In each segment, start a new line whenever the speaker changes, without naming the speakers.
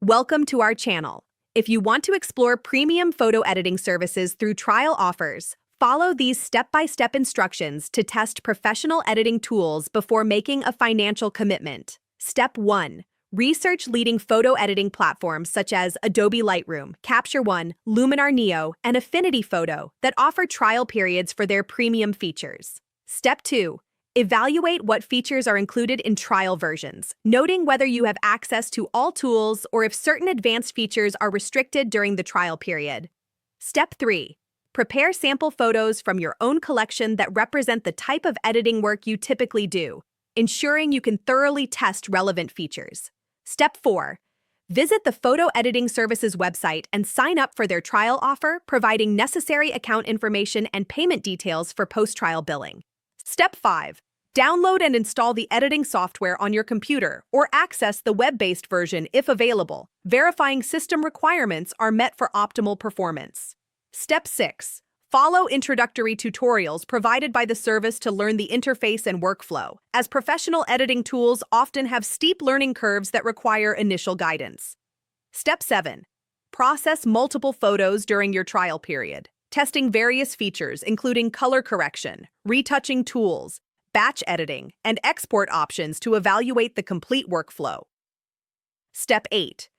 Welcome to our channel. If you want to explore premium photo editing services through trial offers, follow these step-by-step instructions to test professional editing tools before making a financial commitment. Step 1. Research leading photo editing platforms such as Adobe Lightroom, Capture One, Luminar Neo, and Affinity Photo that offer trial periods for their premium features. Step 2. Evaluate what features are included in trial versions, noting whether you have access to all tools or if certain advanced features are restricted during the trial period. Step 3. Prepare sample photos from your own collection that represent the type of editing work you typically do, ensuring you can thoroughly test relevant features. Step 4. Visit the photo editing services website and sign up for their trial offer, providing necessary account information and payment details for post-trial billing. Step 5. Download and install the editing software on your computer or access the web-based version if available, verifying system requirements are met for optimal performance. Step 6. Follow introductory tutorials provided by the service to learn the interface and workflow, as professional editing tools often have steep learning curves that require initial guidance. Step 7. Process multiple photos during your trial period, testing various features including color correction, retouching tools, batch editing, and export options to evaluate the complete workflow. Step 8.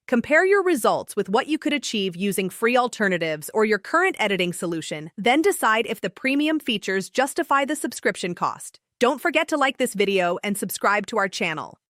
Compare your results with what you could achieve using free alternatives or your current editing solution, then decide if the premium features justify the subscription cost. Don't forget to like this video and subscribe to our channel.